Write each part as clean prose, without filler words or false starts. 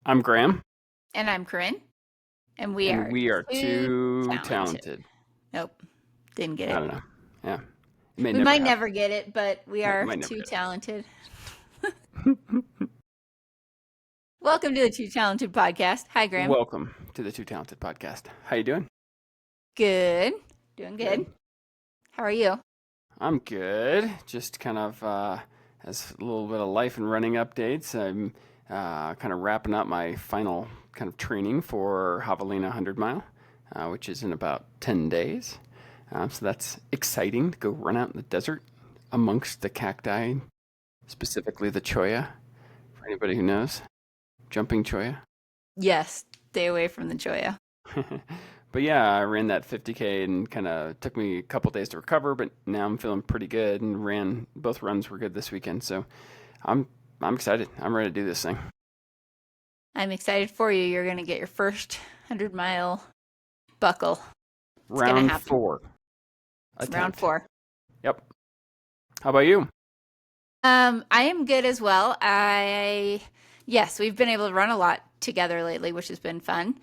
I'm Graham, And I'm Corinne, and we and are we are too too talented. talented. Nope, didn't get I it. don't know. Yeah, it may We never might happen. never get it, but we are Might never too get talented. it. Welcome to the Too Talented podcast. Hi, Graham. Welcome to the Two Talented podcast. How you doing? Good. Doing Good. good. How are you? I'm good. Just kind of as a little bit of life and running updates. I'm kind of wrapping up my final kind of training for Javelina 100 mile, which is in about 10 days. So that's exciting to go run out in the desert amongst the cacti, specifically the cholla. For anybody who knows, jumping cholla. Yes, stay away from the Joya. But yeah, I ran that 50K and kind of took me a couple days to recover, but now I'm feeling pretty good and ran both runs were good this weekend. So I'm I'm excited. I'm ready to do this thing. I'm excited for you. You're going to get your first 100-mile buckle. It's going to Round happen. 4 It's round attempt. 4. Yep. How about you? I am good as well. Yes, we've been able to run a lot together lately, which has been fun.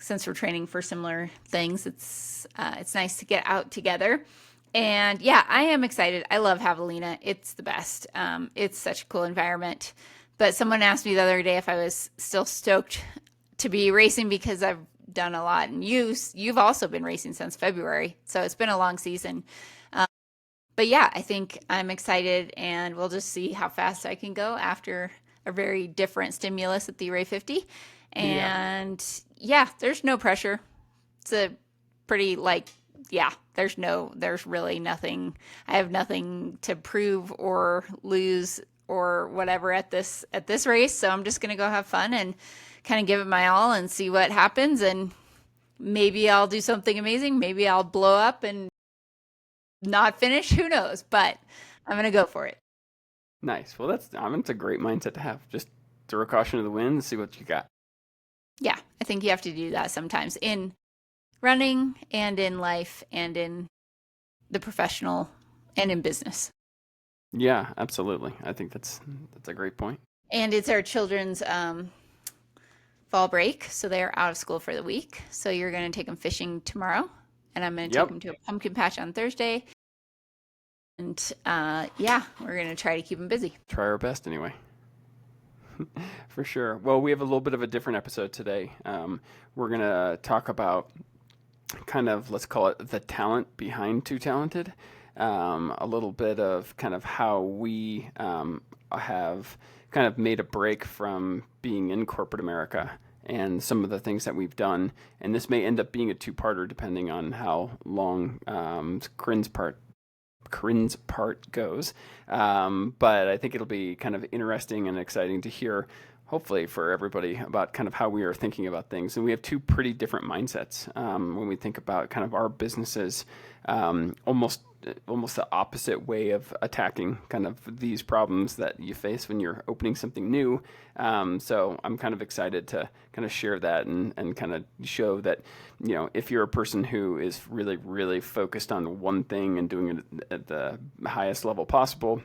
Since we're training for similar things, it's nice to get out together. And yeah, I am excited. I love Javelina. It's the best. It's such a cool environment. But someone asked me the other day if I was still stoked to be racing because I've done a lot, and you've also been racing since February, so it's been a long season. But yeah, I think I'm excited, and we'll just see how fast I can go after a very different stimulus at the Ray 50. Yeah. And yeah, there's no pressure. It's a pretty yeah, there's really nothing. I have nothing to prove or lose or whatever at this race, so I'm just gonna go have fun and kind of give it my all and see what happens. And maybe I'll do something amazing. Maybe I'll blow up and not finish. Who knows? But I'm gonna go for it. Nice. Well, it's a great mindset to have. Just throw caution to the wind and see what you got. Yeah, I think you have to do that sometimes in running and in life and in the professional and in business. Yeah, absolutely. I think that's a great point. And it's our children's fall break, so they're out of school for the week. So you're going to take them fishing tomorrow, and I'm going to take Yep. them to a pumpkin patch on Thursday. And yeah, we're going to try to keep them busy. Try our best anyway. For sure. Well, we have a little bit of a different episode today. We're going to talk about kind of, let's call it the talent behind Too Talented. A little bit of kind of how we have kind of made a break from being in corporate America and some of the things that we've done. And this may end up being a two-parter depending on how long Corinne's part goes. But I think it'll be kind of interesting and exciting to hear, hopefully, for everybody about kind of how we are thinking about things. And we have two pretty different mindsets when we think about kind of our businesses, almost the opposite way of attacking kind of these problems that you face when you're opening something new. So I'm kind of excited to kind of share that and kind of show that, if you're a person who is really, really focused on one thing and doing it at the highest level possible,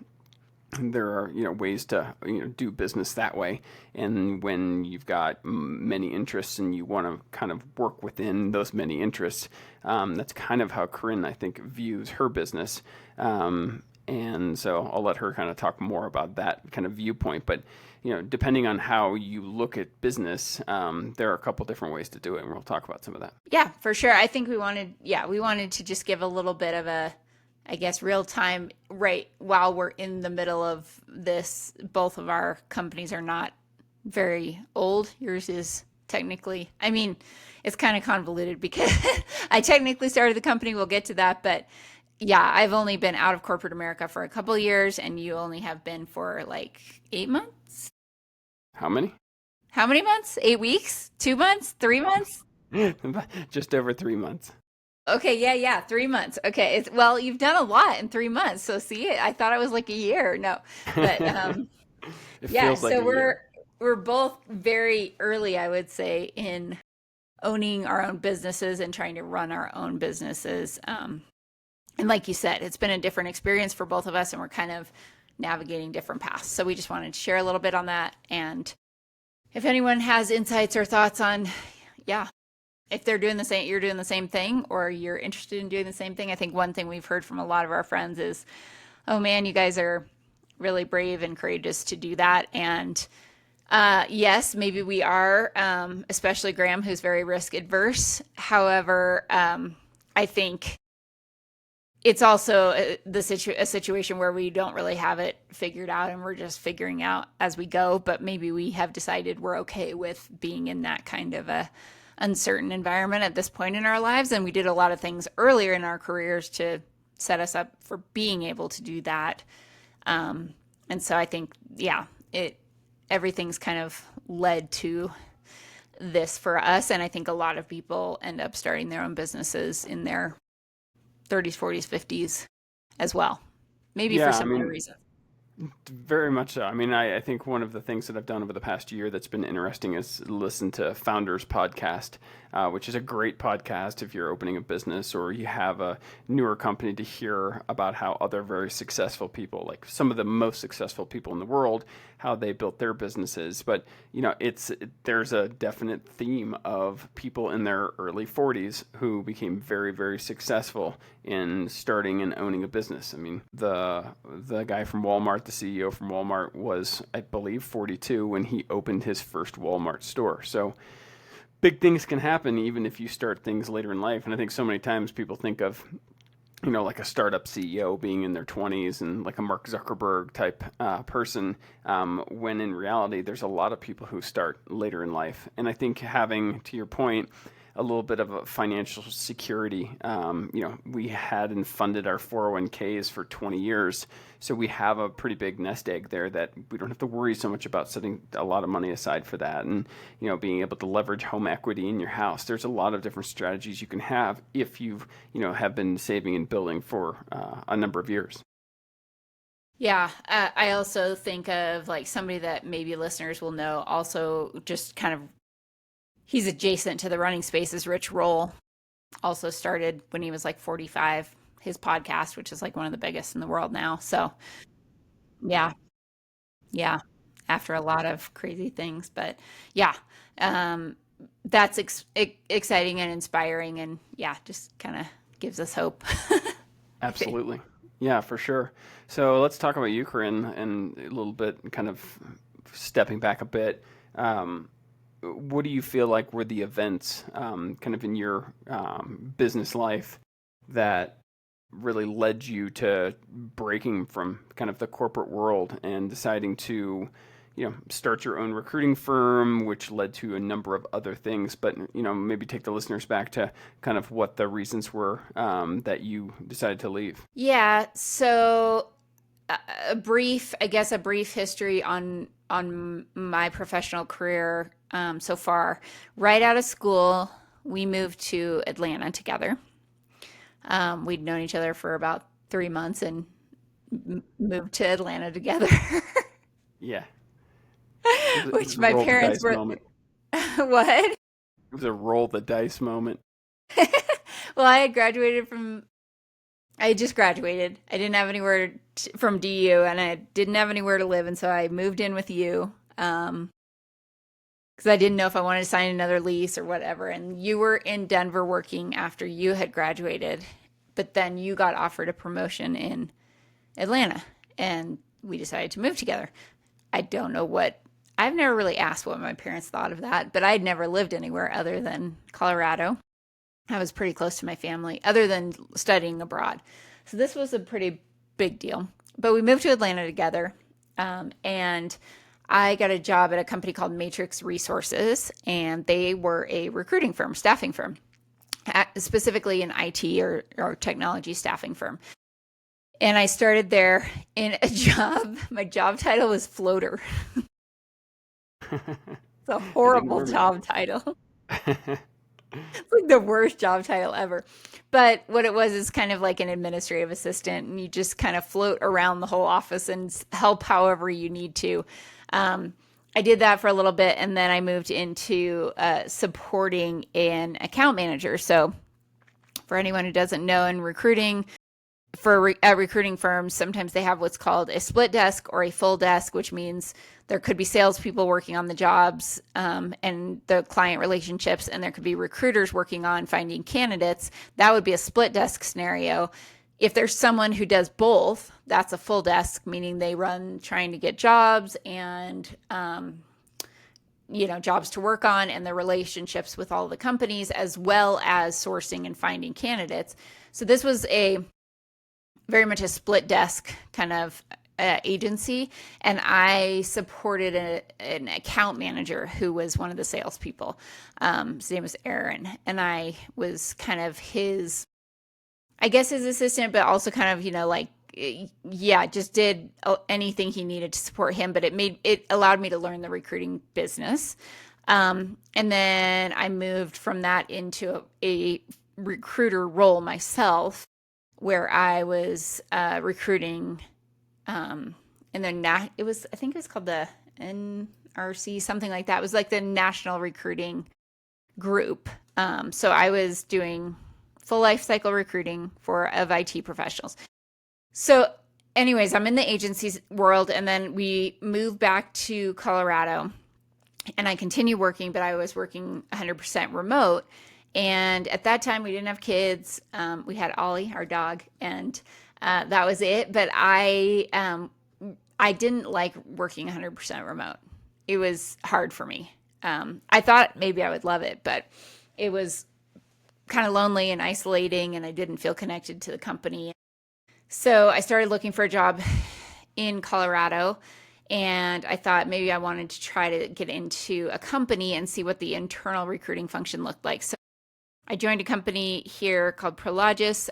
there are ways to do business that way. And when you've got many interests and you want to kind of work within those many interests, that's kind of how Corinne, I think, views her business. And so I'll let her kind of talk more about that kind of viewpoint. But depending on how you look at business, there are a couple different ways to do it, and we'll talk about some of that. Yeah, for sure. I think we wanted to just give a little bit of a, I guess, real time, right while we're in the middle of this. Both of our companies are not very old. Yours is technically, I mean, it's kind of convoluted because I technically started the company. We'll get to that. But yeah, I've only been out of corporate America for a couple of years, and you only have been for like 8 months. How many? How many months? 8 weeks? 2 months? 3 months? Just over 3 months. Okay, yeah, 3 months. Okay, well, you've done a lot in 3 months. So see, I thought it was like a year. No, but It yeah. feels like So a year. we're both very early, I would say, in owning our own businesses and trying to run our own businesses. And like you said, it's been a different experience for both of us, and we're kind of navigating different paths. So we just wanted to share a little bit on that, if anyone has insights or thoughts on, yeah, if they're doing the same, you're doing the same thing, or you're interested in doing the same thing. I think one thing we've heard from a lot of our friends is, oh man, you guys are really brave and courageous to do that. And yes, maybe we are, especially Graham, who's very risk adverse. However, I think it's also a situation where we don't really have it figured out and we're just figuring out as we go. But maybe we have decided we're okay with being in that kind of a uncertain environment at this point in our lives. And we did a lot of things earlier in our careers to set us up for being able to do that. And so I think, yeah, everything's kind of led to this for us. And I think a lot of people end up starting their own businesses in their 30s, 40s, 50s as well. Maybe for Yeah, I similar mean, reasons. very much so. I mean, I think one of the things that I've done over the past year that's been interesting is listen to Founders Podcast, which is a great podcast if you're opening a business or you have a newer company, to hear about how other very successful people, like some of the most successful people in the world, how they built their businesses. But there's a definite theme of people in their early 40s who became very, very successful in starting and owning a business. I mean, the guy from Walmart, the CEO from Walmart, was, I believe, 42 when he opened his first Walmart store. So big things can happen even if you start things later in life. And I think so many times people think of, like a startup CEO being in their 20s and like a Mark Zuckerberg type person, when in reality, there's a lot of people who start later in life. And I think having, to your point, a little bit of a financial security. We had and funded our 401ks for 20 years. So we have a pretty big nest egg there that we don't have to worry so much about setting a lot of money aside for that. And, being able to leverage home equity in your house. There's a lot of different strategies you can have if you've, have been saving and building for a number of years. Yeah, I also think of like somebody that maybe listeners will know, also just kind of, he's adjacent to the running space, is Rich Roll. Also started when he was like 45, his podcast, which is like one of the biggest in the world now. So yeah, yeah, after a lot of crazy things. But yeah, um, that's exciting and inspiring. And yeah, just kind of gives us hope. I think. Absolutely. Yeah, for sure. So let's talk about you, Corinne, and a little bit kind of stepping back a bit. Um, what do you feel like were the events kind of in your business life that really led you to breaking from kind of the corporate world and deciding to, start your own recruiting firm, which led to a number of other things, but, maybe take the listeners back to kind of what the reasons were that you decided to leave? Yeah. So I guess a brief history on my professional career so far. Right out of school, we moved to Atlanta together. We'd known each other for about 3 months and moved to Atlanta together, Yeah. It which was a my roll the parents dice were. moment. What? It was a roll the dice moment. Well, I had just graduated. I didn't have anywhere from DU, and I didn't have anywhere to live, and so I moved in with you. Because I didn't know if I wanted to sign another lease or whatever. And you were in Denver working after you had graduated, but then you got offered a promotion in Atlanta, and we decided to move together. I don't know what, I've never really asked what my parents thought of that, but I'd never lived anywhere other than Colorado. I was pretty close to my family, other than studying abroad. So this was a pretty big deal. But we moved to Atlanta together, and I got a job at a company called Matrix Resources, and they were a recruiting firm, staffing firm, specifically an IT or technology staffing firm. And I started there in a job. My job title was floater. It's a I didn't horrible warm job title. It's like the worst job title ever. But what it was is kind of like an administrative assistant, and you just kind of float around the whole office and help however you need to. I did that for a little bit, and then I moved into supporting an account manager. So, for anyone who doesn't know, in recruiting, at recruiting firms, sometimes they have what's called a split desk or a full desk, which means there could be salespeople working on the jobs and the client relationships, and there could be recruiters working on finding candidates. That would be a split desk scenario. If there's someone who does both, that's a full desk, meaning they run trying to get jobs and jobs to work on and the relationships with all the companies, as well as sourcing and finding candidates. So this was very much a split desk kind of agency, and I supported an account manager who was one of the salespeople. His name was Aaron, and I was kind of his assistant, but also kind of just did anything he needed to support him. But it allowed me to learn the recruiting business, and then I moved from that into a recruiter role myself, where I was recruiting, and then I think it was called the NRC, something like that. It was like the National Recruiting Group. So I was doing full life cycle recruiting of IT professionals. So anyways, I'm in the agencies world, and then we moved back to Colorado, and I continue working, but I was working 100% remote. And at that time, we didn't have kids. We had Ollie, our dog, and that was it. But I didn't like working 100% remote. It was hard for me. I thought maybe I would love it, but it was kind of lonely and isolating, and I didn't feel connected to the company. So I started looking for a job in Colorado, and I thought maybe I wanted to try to get into a company and see what the internal recruiting function looked like. So I joined a company here called Prologis.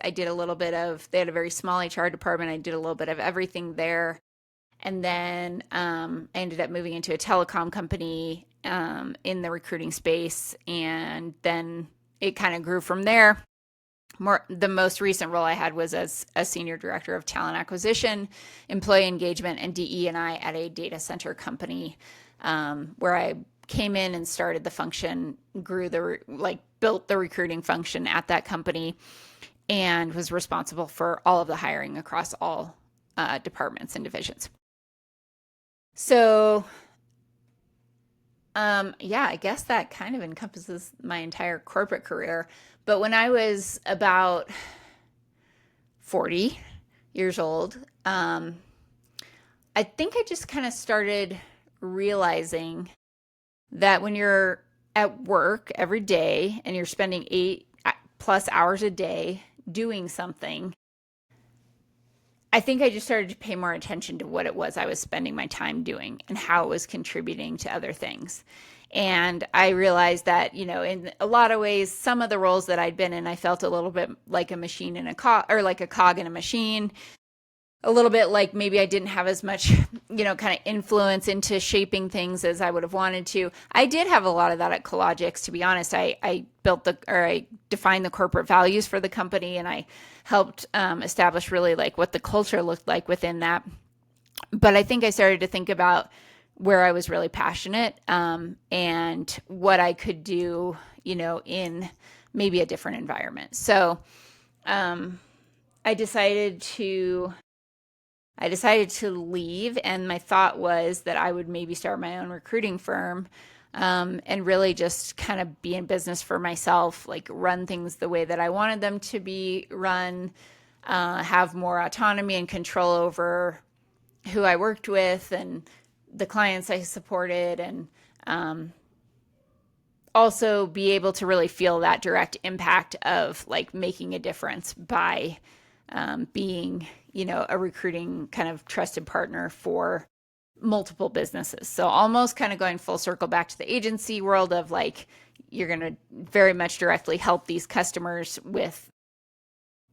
They had a very small HR department. I did a little bit of everything there. And then I ended up moving into a telecom company in the recruiting space. And then it kind of grew from there. The most recent role I had was as a senior director of talent acquisition, employee engagement, and DE&I at a data center company, where I came in and started the function, built the recruiting function at that company, and was responsible for all of the hiring across all departments and divisions. So, I guess that kind of encompasses my entire corporate career. But when I was about 40 years old, I think I just kind of started realizing that when you're at work every day and you're spending 8+ hours a day doing something, I think I just started to pay more attention to what it was I was spending my time doing and how it was contributing to other things. And I realized that, in a lot of ways, some of the roles that I'd been in, I felt a little bit like a machine in a cog, or like a cog in a machine. A little bit like maybe I didn't have as much, kind of influence into shaping things as I would have wanted to. I did have a lot of that at Cologix, to be honest. I defined the corporate values for the company, and I helped establish really like what the culture looked like within that. But I think I started to think about where I was really passionate, and what I could do, in maybe a different environment. So I decided to leave, and my thought was that I would maybe start my own recruiting firm, and really just kind of be in business for myself, like run things the way that I wanted them to be run, have more autonomy and control over who I worked with and the clients I supported, and also be able to really feel that direct impact of like making a difference by being, a recruiting kind of trusted partner for multiple businesses. So almost kind of going full circle back to the agency world of like, you're going to very much directly help these customers with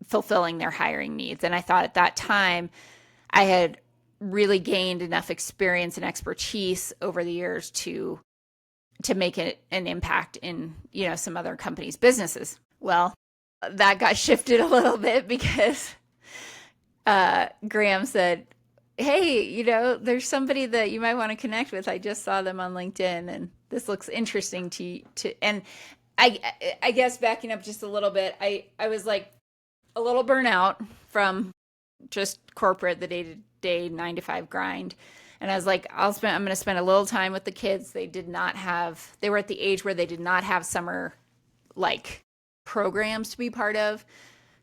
fulfilling their hiring needs. And I thought at that time I had really gained enough experience and expertise over the years to make an impact in, some other companies' businesses. Well, that got shifted a little bit because Graham said, hey, there's somebody that you might want to connect with. I just saw them on LinkedIn, and this looks interesting to and I guess backing up just a little bit, I was like a little burnout from just corporate, the day-to-day 9 to 5 grind. And I was like, I'm going to spend a little time with the kids. They were at the age where they did not have summer like programs to be part of.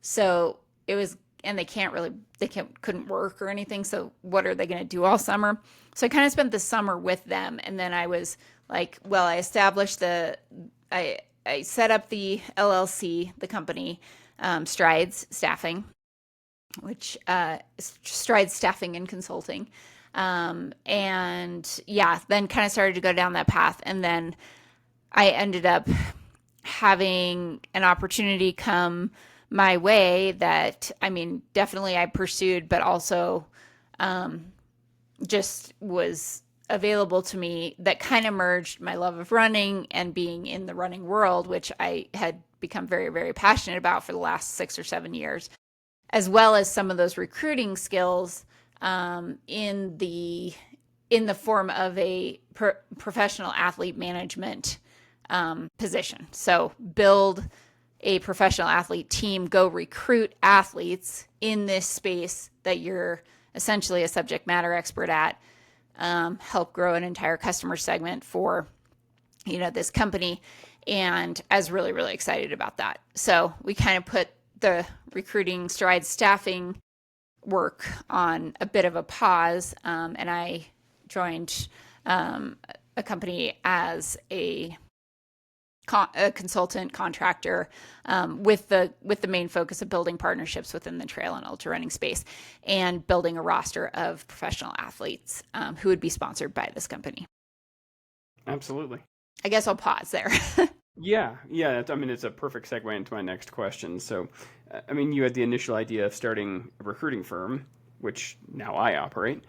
So it was, and couldn't work or anything. So what are they going to do all summer? So I kind of spent the summer with them. And then I was like, well, I established I set up the LLC, the company, Strides Staffing, which Strides Staffing and Consulting. And yeah, then kind of started to go down that path. And then I ended up having an opportunity come my way that, I mean, definitely I pursued, but also just was available to me, that kind of merged my love of running and being in the running world, which I had become very, very passionate about for the last 6 or 7 years, as well as some of those recruiting skills in the form of a professional athlete management position. So build a professional athlete team, go recruit athletes in this space that you're essentially a subject matter expert at, help grow an entire customer segment for, this company. And I was really, really excited about that. So we kind of put the recruiting Stride Staffing work on a bit of a pause. And I joined a company as a consultant contractor, with the main focus of building partnerships within the trail and ultra running space, and building a roster of professional athletes who would be sponsored by this company. Absolutely. I guess I'll pause there. Yeah. I mean, it's a perfect segue into my next question. So, I mean, you had the initial idea of starting a recruiting firm, which now I operate.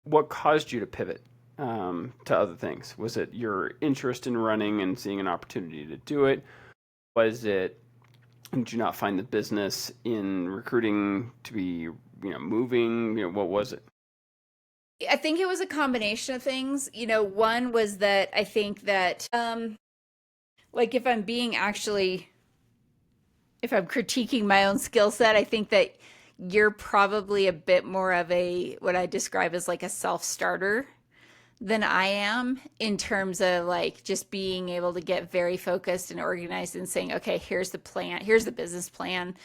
What caused you to pivot to other things? Was it your interest in running and seeing an opportunity to do it? Did you not find the business in recruiting to be, moving? What was it? I think it was a combination of things. One was that I think that, like if I'm critiquing my own skill set, I think that you're probably a bit more of what I describe as like a self-starter than I am, in terms of like just being able to get very focused and organized and saying, okay, here's the plan, here's the business plan.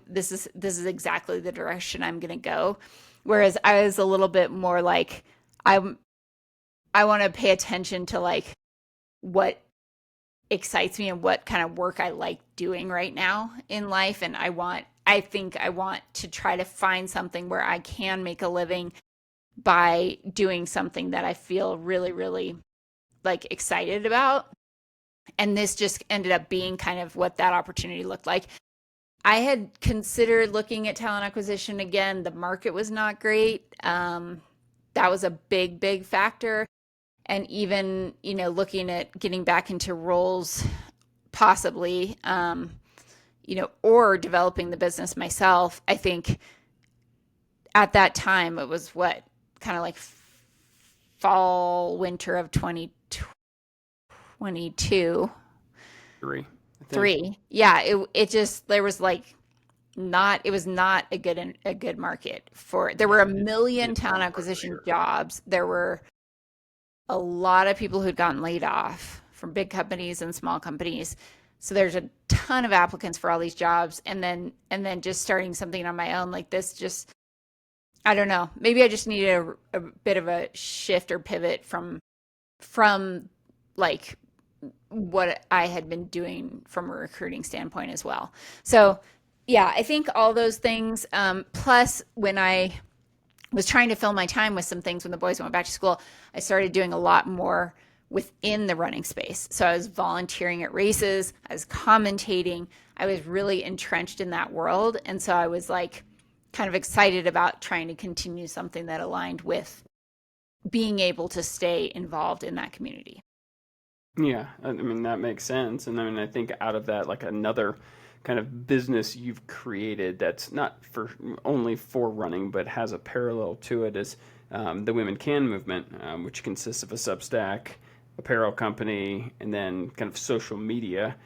This is exactly the direction I'm going to go. Whereas I was a little bit more like, I want to pay attention to like what excites me and what kind of work I like doing right now in life. And I think I want to try to find something where I can make a living by doing something that I feel really, really like excited about. And this just ended up being kind of what that opportunity looked like. I had considered looking at talent acquisition again. The market was not great. That was a big, big factor. And even, looking at getting back into roles, possibly, or developing the business myself. I think at that time it was kind of like fall, winter of 2022. Three. Yeah. It just, there was like, it was not a good market there were a million talent acquisition jobs. There were a lot of people who'd gotten laid off from big companies and small companies. So there's a ton of applicants for all these jobs. And then just starting something on my own like this, just, I don't know, maybe I just needed a bit of a shift or pivot from like what I had been doing from a recruiting standpoint as well. So yeah, I think all those things, plus when I was trying to fill my time with some things when the boys went back to school, I started doing a lot more within the running space. So I was volunteering at races, I was commentating, I was really entrenched in that world. And so I was like kind of excited about trying to continue something that aligned with being able to stay involved in that community. Yeah, I mean, that makes sense. And I mean, I think out of that, like another kind of business you've created that's not only for running, but has a parallel to it is the Women Can movement, which consists of a Substack, apparel company, and then kind of social media,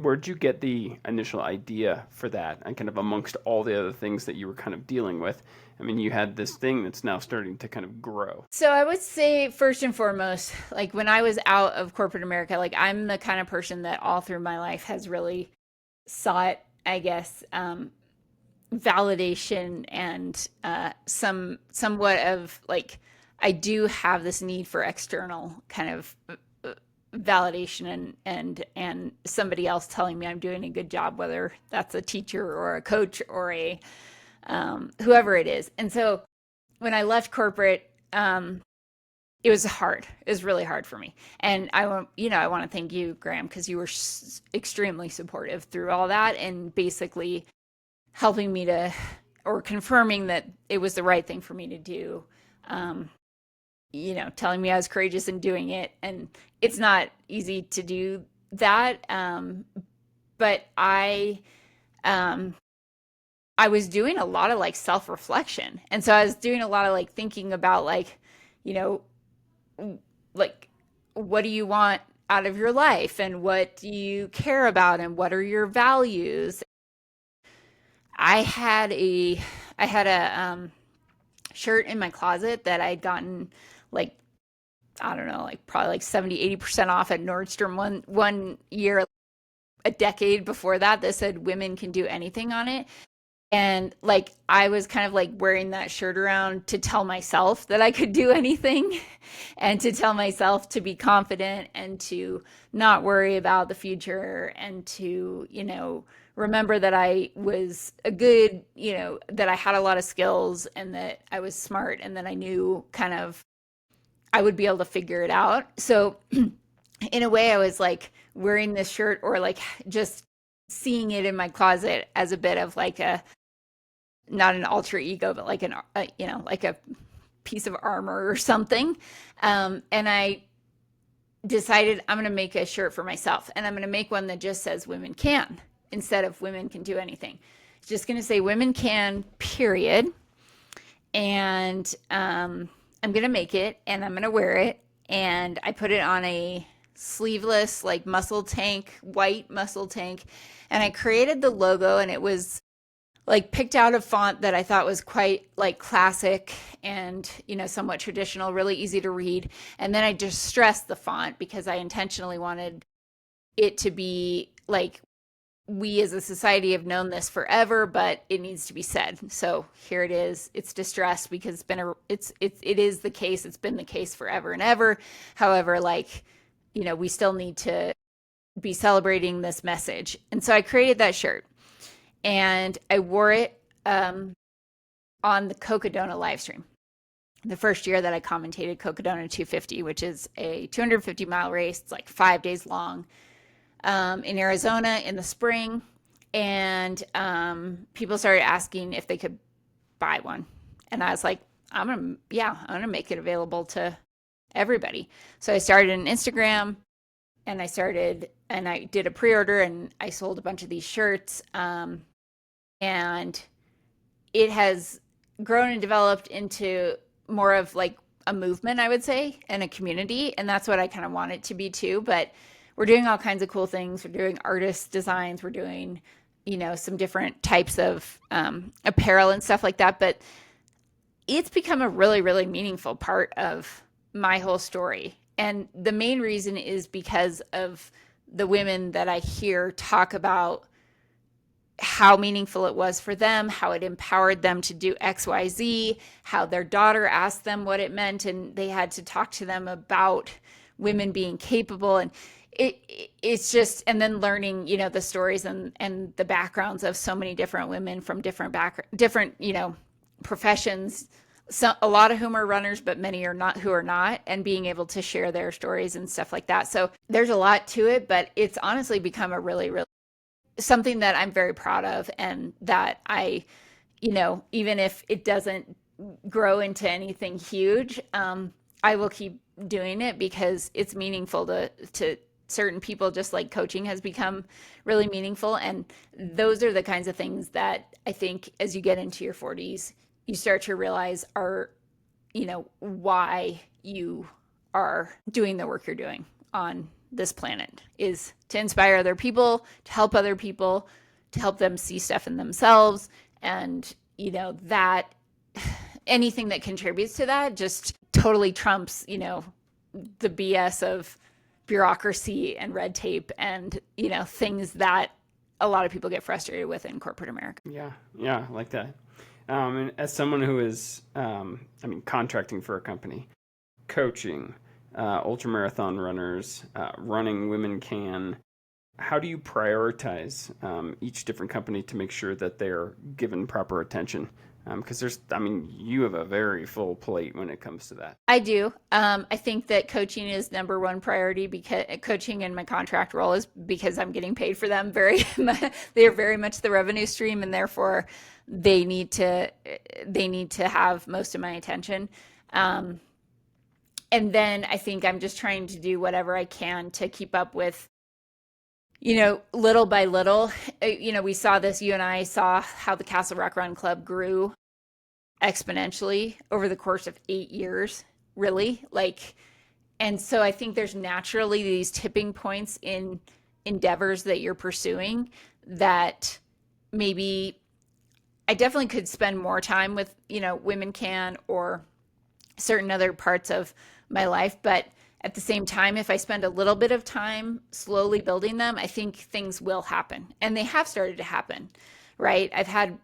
Where'd you get the initial idea for that? And kind of amongst all the other things that you were kind of dealing with, I mean, you had this thing that's now starting to kind of grow. So I would say first and foremost, like when I was out of corporate America, like I'm the kind of person that all through my life has really sought, I guess, validation and somewhat of like I do have this need for external kind of validation and somebody else telling me I'm doing a good job, whether that's a teacher or a coach or a whoever it is. And so when I left corporate, it was hard. It was really hard for me. And I want to thank you, Graham, because you were extremely supportive through all that and basically helping me to, or confirming that it was the right thing for me to do. Telling me I was courageous in doing it. And it's not easy to do that. But I was doing a lot of like self-reflection. And so I was doing a lot of like thinking about like, you know, like what do you want out of your life and what do you care about and what are your values? I had a shirt in my closet that I'd gotten like I don't know, like probably like 70-80% off at Nordstrom one year, a decade before that said women can do anything on it. And like I was kind of like wearing that shirt around to tell myself that I could do anything and to tell myself to be confident and to not worry about the future and to, remember that I was a good, that I had a lot of skills and that I was smart and that I knew kind of I would be able to figure it out. So in a way I was like wearing this shirt or like just seeing it in my closet as a bit of like not an alter ego, but like like a piece of armor or something. And I decided I'm going to make a shirt for myself and I'm going to make one that just says women can instead of women can do anything. It's just going to say women can, period. And I'm going to make it and I'm going to wear it. And I put it on a sleeveless, like muscle tank, white muscle tank. And I created the logo and it was like picked out a font that I thought was quite like classic and, somewhat traditional, really easy to read. And then I just stressed the font because I intentionally wanted it to be like, we as a society have known this forever, but it needs to be said. So here it is. It's distressed because it is the case. It's been the case forever and ever. However, like, we still need to be celebrating this message. And so I created that shirt. And I wore it on the Cocodona live stream. The first year that I commentated Cocodona 250, which is a 250-mile race. It's like 5 days long in Arizona in the spring. And people started asking if they could buy one. And I was like, I'm going to make it available to everybody. So I started an Instagram and I did a pre-order and I sold a bunch of these shirts. And it has grown and developed into more of like a movement, I would say, and a community. And that's what I kind of want it to be too. But we're doing all kinds of cool things. We're doing artist designs. We're doing, some different types of apparel and stuff like that. But it's become a really, really meaningful part of my whole story. And the main reason is because of the women that I hear talk about how meaningful it was for them, how it empowered them to do XYZ, how their daughter asked them what it meant and they had to talk to them about women being capable. And it's just, and then learning, the stories and the backgrounds of so many different women from different professions. So a lot of whom are runners, but many are not, who are not, and being able to share their stories and stuff like that. So there's a lot to it, but it's honestly become a really, really something that I'm very proud of and that I, even if it doesn't grow into anything huge, I will keep doing it because it's meaningful to certain people, just like coaching has become really meaningful. And those are the kinds of things that I think as you get into your 40s, you start to realize are, why you are doing the work you're doing on this planet, is to inspire other people, to help other people, to help them see stuff in themselves. And, that anything that contributes to that just totally trumps, the BS of bureaucracy and red tape and, things that a lot of people get frustrated with in corporate America. Yeah, yeah, I like that. And as someone who is, contracting for a company, coaching, ultramarathon runners, running Women Can, how do you prioritize each different company to make sure that they're given proper attention? Because you have a very full plate when it comes to that. I do. I think that coaching is number one priority, because coaching in my contract role is because I'm getting paid for them very much. They are very much the revenue stream, and therefore they need to have most of my attention. And then I think I'm just trying to do whatever I can to keep up with, little by little. We saw this, you and I saw how the Castle Rock Run Club grew exponentially over the course of 8 years, really. And so I think there's naturally these tipping points in endeavors that you're pursuing that maybe I definitely could spend more time with, Women Can or certain other parts of my life. But at the same time, if I spend a little bit of time slowly building them, I think things will happen. And they have started to happen, right? I've had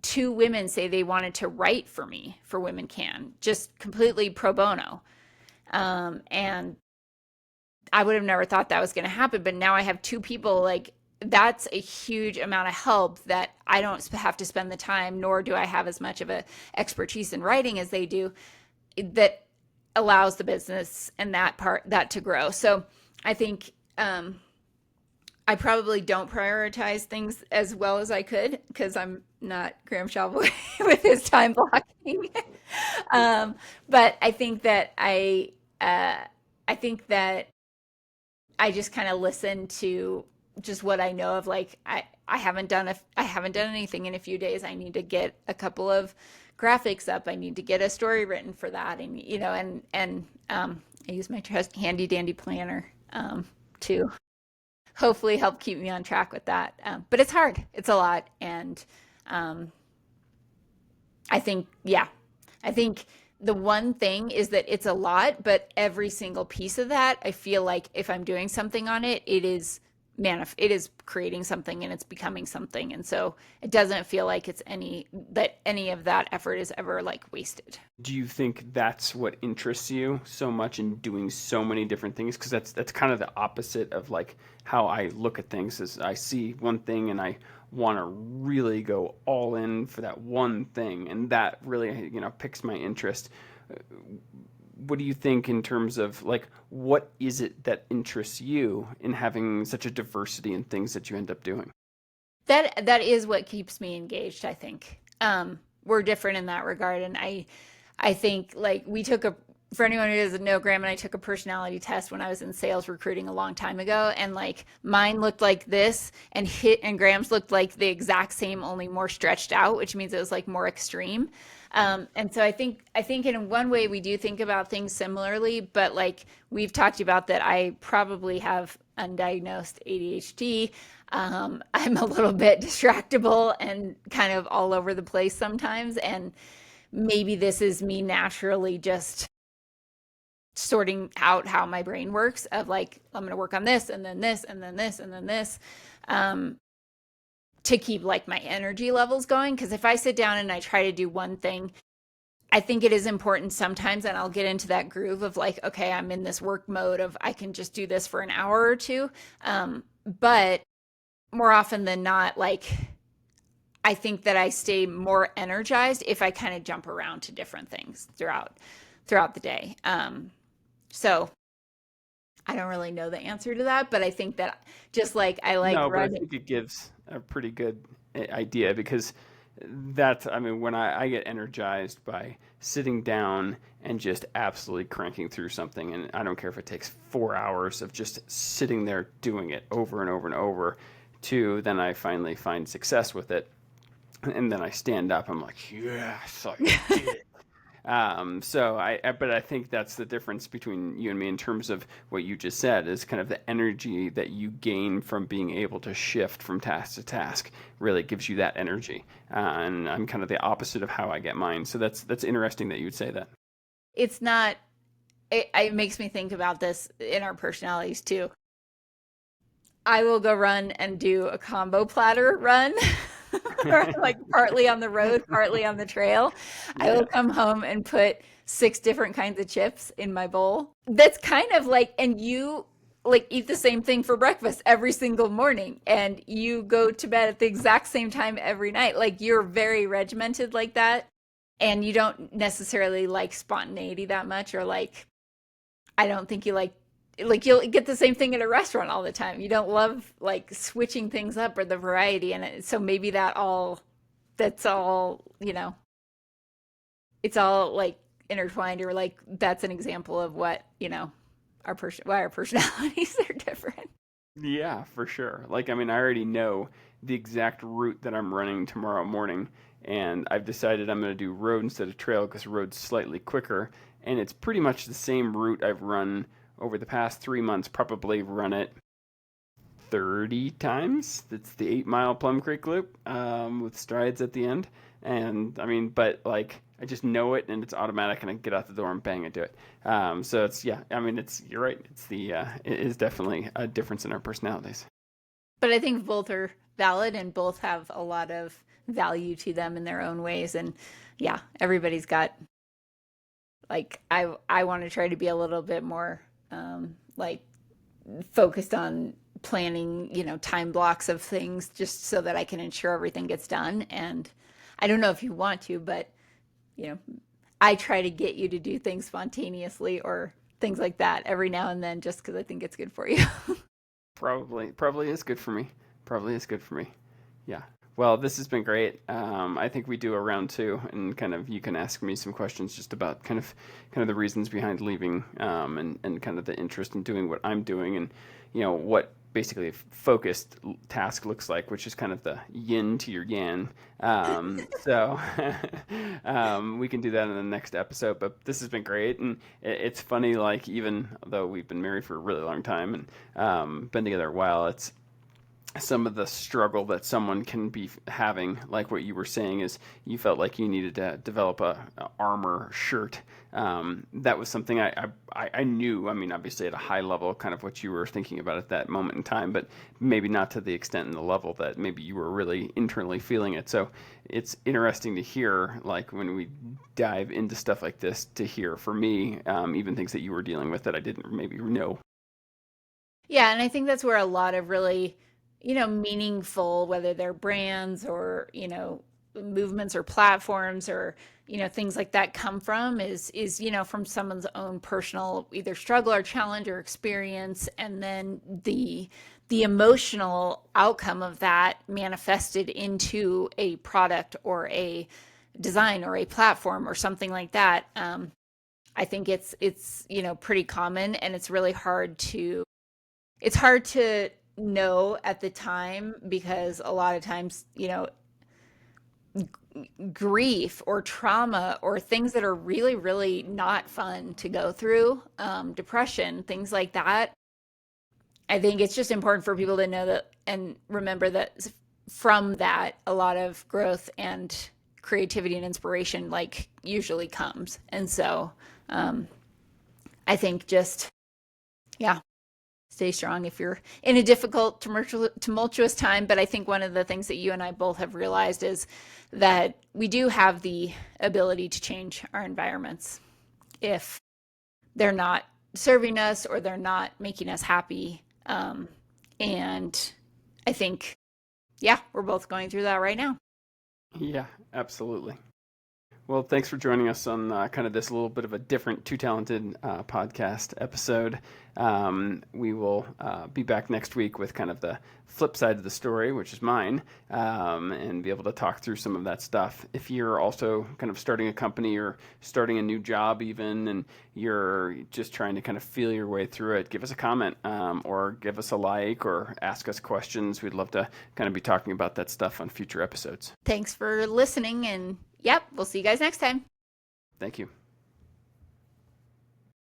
2 women say they wanted to write for me for Women Can, just completely pro bono. And I would have never thought that was going to happen. But now I have 2 people, that's a huge amount of help that I don't have to spend the time, nor do I have as much of a expertise in writing as they do, that allows the business and that to grow. So I think I probably don't prioritize things as well as I could, because I'm not Graham Shalvoy with his time blocking. But I think that I just kind of listen to just what I know of. I haven't done anything in a few days. I need to get a couple of graphics up. I need to get a story written for that, and I use my handy dandy planner to hopefully help keep me on track with that. But it's hard. It's a lot, and I think the one thing is that it's a lot, but every single piece of that, I feel like if I'm doing something on it, it is creating something, and it's becoming something. And so it doesn't feel like any of that effort is ever wasted. Do you think that's what interests you so much in doing so many different things? Because that's kind of the opposite of how I look at things. Is I see one thing and I want to really go all in for that one thing, and that really picks my interest. What do you think in terms of what is it that interests you in having such a diversity in things that you end up doing? That is what keeps me engaged, I think. We're different in that regard, and I think for anyone who doesn't know, Graham and I took a personality test when I was in sales recruiting a long time ago, and mine looked like this, and Graham's looked like the exact same, only more stretched out, which means it was more extreme. And so I think in one way we do think about things similarly, but we've talked about that I probably have undiagnosed ADHD. I'm a little bit distractible and kind of all over the place sometimes, and maybe this is me naturally just sorting out how my brain works of I'm going to work on this and then this and then this and then this, to keep my energy levels going. Because if I sit down and I try to do one thing, I think it is important sometimes, and I'll get into that groove of okay, I'm in this work mode of I can just do this for an hour or two. But more often than not, I think that I stay more energized if I kind of jump around to different things throughout the day. So I don't really know the answer to that, but I think that just I No, but I running. think it gives a pretty good idea, because when I get energized by sitting down and just absolutely cranking through something, and I don't care if it takes 4 hours of just sitting there doing it over and over and over, to then I finally find success with it, and then I stand up, I'm like, yes, I did it. But I think that's the difference between you and me in terms of what you just said is kind of the energy that you gain from being able to shift from task to task really gives you that energy. And I'm kind of the opposite of how I get mine. So that's interesting that you would say that. It's not, it makes me think about this in our personalities too. I will go run and do a combo platter run, or like partly on the road, partly on the trail. I will Yeah. come home and put 6 different kinds of chips in my bowl. That's kind of like, and you like eat the same thing for breakfast every single morning, and you go to bed at the exact same time every night. Like you're very regimented like that, and you don't necessarily like spontaneity that much, or like, I don't think you like you'll get the same thing at a restaurant all the time. You don't love like switching things up or the variety in it. So maybe that's all, it's all like intertwined, or like that's an example of what, why our personalities are different. Yeah, for sure. Like, I mean, I already know the exact route that I'm running tomorrow morning, and I've decided I'm going to do road instead of trail because road's slightly quicker, and it's pretty much the same route I've run over the past 3 months. Probably run it 30 times. It's the 8 mile Plum Creek Loop with strides at the end. And I mean, but like, I just know it and it's automatic and I get out the door and bang, I do it. So it's, yeah, I mean, you're right. It is definitely a difference in our personalities. But I think both are valid and both have a lot of value to them in their own ways. And yeah, everybody's got like, I want to try to be a little bit more like focused on planning, time blocks of things just so that I can ensure everything gets done. And I don't know if you want to, but you know, I try to get you to do things spontaneously or things like that every now and then just because I think it's good for you. Probably is good for me. Probably is good for me. Yeah. Well, this has been great. I think we do a round two, and kind of you can ask me some questions just about kind of the reasons behind leaving, and kind of the interest in doing what I'm doing, and what basically a focused task looks like, which is kind of the yin to your yang. So we can do that in the next episode. But this has been great, and it's funny. Like even though we've been married for a really long time and been together a while, it's some of the struggle that someone can be having, like what you were saying, is you felt like you needed to develop a armor shirt. That was something I knew. I mean, obviously at a high level, kind of what you were thinking about at that moment in time, but maybe not to the extent and the level that maybe you were really internally feeling it. So it's interesting to hear, like when we dive into stuff like this, to hear for me, even things that you were dealing with that I didn't maybe know. Yeah, and I think that's where a lot of really, meaningful, whether they're brands or, movements or platforms or, things like that come from is, from someone's own personal either struggle or challenge or experience, and then the emotional outcome of that manifested into a product or a design or a platform or something like that. I think it's pretty common, and it's hard to know at the time because a lot of times, grief or trauma or things that are really, really not fun to go through, depression, things like that. I think it's just important for people to know that and remember that from that, a lot of growth and creativity and inspiration like usually comes. And so, I think just, yeah, stay strong if you're in a difficult, tumultuous time. But I think one of the things that you and I both have realized is that we do have the ability to change our environments if they're not serving us or they're not making us happy. And I think, yeah, we're both going through that right now. Yeah, absolutely. Well, thanks for joining us on kind of this little bit of a different 2Talented podcast episode. We will be back next week with kind of the flip side of the story, which is mine, and be able to talk through some of that stuff. If you're also kind of starting a company or starting a new job even, and you're just trying to kind of feel your way through it, give us a comment, or give us a like, or ask us questions. We'd love to kind of be talking about that stuff on future episodes. Thanks for listening, and yep, we'll see you guys next time. Thank you.